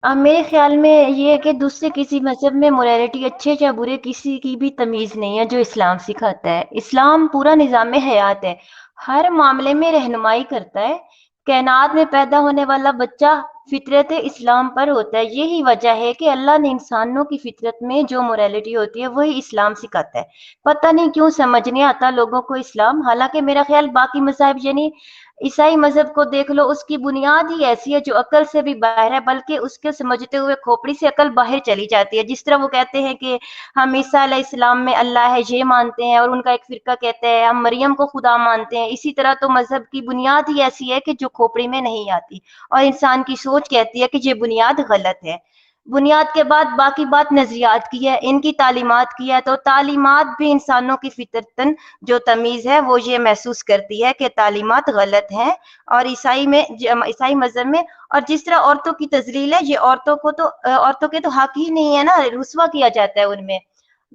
मेरे ख्याल में ये है कि दूसरे किसी मजहब में मोरालिटी अच्छे या बुरे किसी की भी तमीज़ नहीं है जो इस्लाम सिखाता है। इस्लाम पूरा निज़ाम हयात है, हर मामले में रहनुमाई करता है। कायनात में पैदा होने वाला बच्चा फितरत इस्लाम पर होता है। यही वजह है कि अल्लाह ने इंसानों की फितरत में जो मोरालिटी होती है वही इस्लाम सिखाता है। पता नहीं क्यों समझ नहीं आता लोगों को इस्लाम। हालांकि मेरा ख्याल बाकी मज़ाहिब यानी ईसाई मजहब को देख लो, उसकी बुनियाद ही ऐसी है जो अकल से भी बाहर है, बल्कि उसके समझते हुए खोपड़ी से अकल बाहर चली जाती है। जिस तरह वो कहते हैं कि हम ईसा अलैहिस्सलाम में अल्लाह है ये मानते हैं, और उनका एक फिरका कहता है हम मरियम को खुदा मानते हैं। इसी तरह तो मजहब की बुनियाद ही ऐसी है कि जो खोपड़ी में नहीं आती, और इंसान की सोच कहती है कि ये बुनियाद गलत है। बुनियाद के बाद बाकी बात नजरियात की है, इनकी तालीमात की है। तो तालीमात भी इंसानों की फितरतन जो तमीज़ है वो ये महसूस करती है कि तालीमात गलत हैं। और ईसाई मजहब में, और जिस तरह औरतों की तजलील है, ये औरतों को तो औरतों के तो हक ही नहीं है ना, रुस्वा किया जाता है उनमें।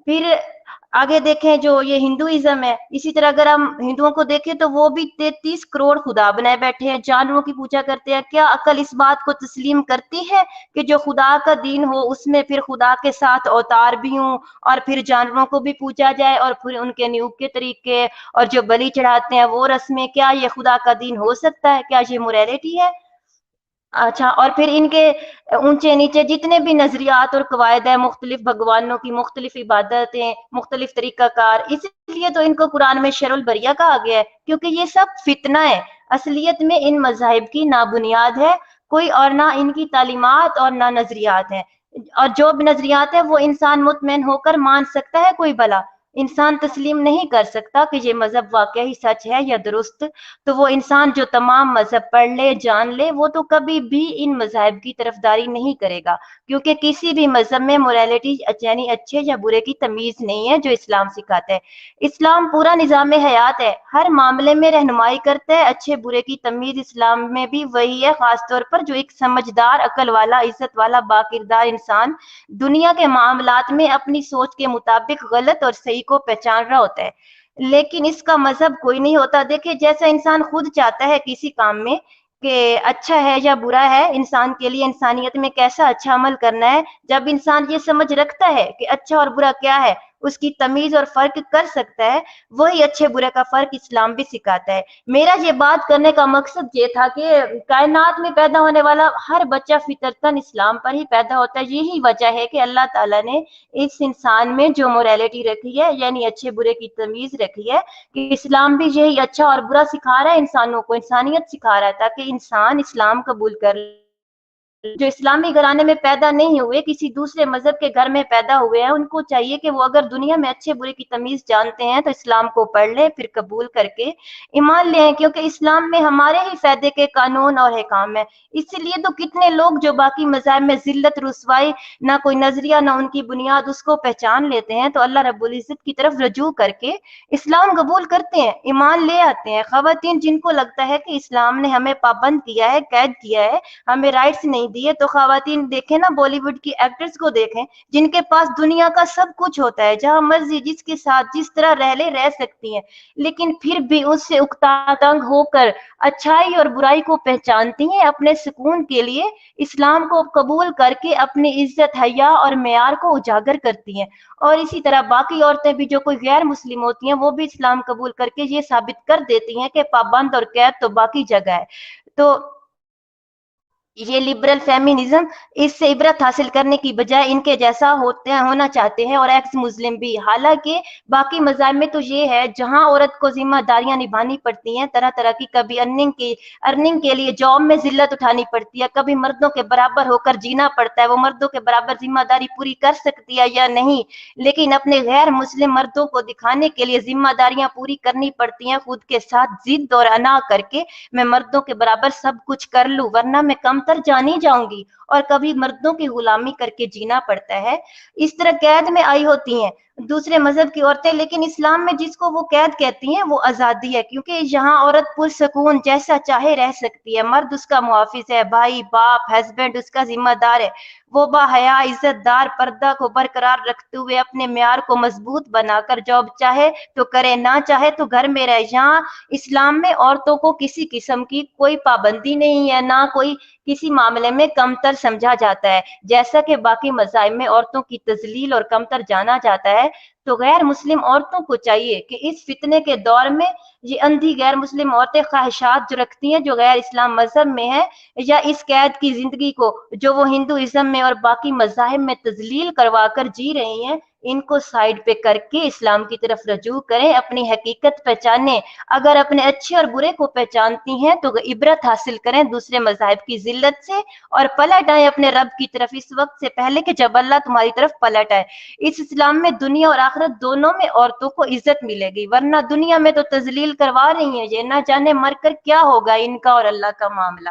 फिर आगे देखें जो ये हिंदुइज्म है, इसी तरह अगर हम हिंदुओं को देखें तो वो भी 33 करोड़ खुदा बनाए बैठे हैं, जानवरों की पूजा करते हैं। क्या अकल इस बात को तस्लीम करती है कि जो खुदा का दीन हो उसमें फिर खुदा के साथ अवतार भी हों, और फिर जानवरों को भी पूजा जाए, और फिर उनके न्यूब के तरीके और जो बलि चढ़ाते हैं वो रस्में, क्या ये खुदा का दीन हो सकता है? क्या ये मोरालिटी है? अच्छा, और फिर इनके ऊंचे नीचे जितने भी नजरियात और कवायद है, मुख्तलिफ भगवानों की मुख्तलिफ इबादतें, मुख्तलिफ तरीकाकार, इसलिए तो इनको कुरान में शरुल बरिया कहा गया है, क्योंकि ये सब फितना है। असलियत में इन मजाहिब की ना बुनियाद है कोई, और ना इनकी तालीमात और ना नजरियात है। और जो भी नजरियात है वो इंसान मुतमईन होकर मान सकता है कोई भला। इंसान तस्लीम नहीं कर सकता कि ये मजहब वाकई ही सच है या दुरुस्त, तो वो इंसान जो तमाम मजहब पढ़ ले जान ले वो तो कभी भी इन मजहब की तरफदारी नहीं करेगा, क्योंकि किसी भी मजहब में मोरालिटी यानी अच्छे या बुरे की तमीज नहीं है जो इस्लाम सिखाता है। इस्लाम पूरा निज़ाम हयात है, हर मामले में रहनुमाई करता है। अच्छे बुरे की तमीज इस्लाम में भी वही है, खासतौर पर जो एक समझदार अकल वाला इज्जत वाला बाकिरदार इंसान दुनिया के मामलात में अपनी सोच के मुताबिक गलत और सही को पहचान रहा होता है। लेकिन इसका मजहब कोई नहीं होता। देखिए, जैसा इंसान खुद चाहता है किसी काम में कि अच्छा है या बुरा है, इंसान के लिए इंसानियत में कैसा अच्छा अमल करना है, जब इंसान ये समझ रखता है कि अच्छा और बुरा क्या है, उसकी तमीज और फर्क कर सकता है, वही अच्छे बुरे का फर्क इस्लाम भी सिखाता है। मेरा ये बात करने का मकसद ये था कि कायनात में पैदा होने वाला हर बच्चा फितरतन इस्लाम पर ही पैदा होता है। यही वजह है कि अल्लाह ताला ने इस इंसान में जो मोरालिटी रखी है, यानी अच्छे बुरे की तमीज रखी है, कि इस्लाम भी यही अच्छा और बुरा सिखा रहा है इंसानों को, इंसानियत सिखा रहा है, ताकि इंसान इस्लाम कबूल कर, जो इस्लामी घराने में पैदा नहीं हुए, किसी दूसरे मजहब के घर में पैदा हुए हैं, उनको चाहिए कि वो अगर दुनिया में अच्छे बुरे की तमीज जानते हैं तो इस्लाम को पढ़ लें, फिर कबूल करके ईमान ले, क्योंकि इस्लाम में हमारे ही फायदे के कानून और अहकाम है। इसलिए तो कितने लोग जो बाकी मज़ाहिब में जिल्लत रुसवाई, ना कोई नजरिया ना उनकी बुनियाद, उसको पहचान लेते हैं तो अल्लाह रब्बुल इज्जत की तरफ रजू करके इस्लाम कबूल करते हैं, ईमान ले आते हैं। खवातीन जिनको लगता है कि इस्लाम ने हमें पाबंद किया है, कैद किया है, हमें राइट्स नहीं दिए, तो खवातीन देखें ना, बॉलीवुड की एक्ट्रेस को देखें, जिनके पास दुनिया का सब कुछ होता है, जहां मर्जी जिसके साथ जिस तरह रह ले रह सकती हैं, लेकिन फिर भी उससे उकता तंग होकर अच्छाई और बुराई को पहचानती हैं अपने सुकून के लिए, इस्लाम को कबूल करके अपनी इज्जत हया और मेयार को उजागर करती हैं। और इसी तरह बाकी औरतें भी जो कोई गैर मुस्लिम होती हैं वो भी इस्लाम कबूल करके ये साबित कर देती हैं कि पाबंद और कैद तो बाकी जगह है। तो ये लिबरल फेमिनिज्म इससे इबरत हासिल करने की बजाय इनके जैसा होते हैं, होना चाहते हैं, और एक्स मुस्लिम भी। हालांकि बाकी मज़ाहिब में तो ये है जहां औरत को जिम्मेदारियां निभानी पड़ती हैं तरह तरह की, कभी अर्निंग के लिए जॉब में जिल्लत उठानी पड़ती है, कभी मर्दों के बराबर होकर जीना पड़ता है, वो मर्दों के बराबर जिम्मेदारी पूरी कर सकती है या नहीं, लेकिन अपने गैर मुस्लिम मर्दों को दिखाने के लिए जिम्मेदारियां पूरी करनी पड़ती हैं, खुद के साथ जिद और अना करके मैं मर्दों के बराबर सब कुछ कर लूं वरना मैं कमतर जानी जाऊंगी, और कभी मर्दों की गुलामी करके जीना पड़ता है। इस तरह कैद में आई होती हैं। دوسرے مذہب کی عورتیں، لیکن اسلام میں جس کو وہ قید کہتی ہیں وہ آزادی ہے، کیونکہ یہاں عورت پرسکون جیسا چاہے رہ سکتی ہے، مرد اس کا محافظ ہے، بھائی باپ ہسبینڈ اس کا ذمہ دار ہے، وہ با حیا عزت دار پردہ کو برقرار رکھتے ہوئے اپنے معیار کو مضبوط بنا کر جاب چاہے تو کرے، نہ چاہے تو گھر میں رہے۔ یہاں اسلام میں عورتوں کو کسی قسم کی کوئی پابندی نہیں ہے، نہ کوئی کسی معاملے میں کمتر سمجھا جاتا ہے، جیسا کہ باقی مذاہب میں عورتوں کی تذلیل اور کمتر جانا جاتا ہے۔ تو غیر مسلم عورتوں کو چاہیے کہ اس فتنے کے دور میں یہ اندھی غیر مسلم عورتیں خواہشات جو رکھتی ہیں جو غیر اسلام مذہب میں ہیں، یا اس قید کی زندگی کو جو وہ ہندوازم میں اور باقی مذاہب میں تذلیل کروا کر جی رہی ہیں، ان کو سائڈ پہ کر کے اسلام کی طرف رجوع کریں، اپنی حقیقت پہچانیں۔ اگر اپنے اچھے اور برے کو پہچانتی ہیں تو عبرت حاصل کریں دوسرے مذاہب کی ذلت سے، اور پلٹ آئیں اپنے رب کی طرف اس وقت سے پہلے کہ جب اللہ تمہاری طرف پلٹ آئے۔ اس اسلام میں دنیا اور آخرت دونوں میں عورتوں کو عزت ملے گی، ورنہ دنیا میں تو تذلیل کروا رہی ہیں یہ، نہ جانے مر کر کیا ہوگا ان کا اور اللہ کا معاملہ۔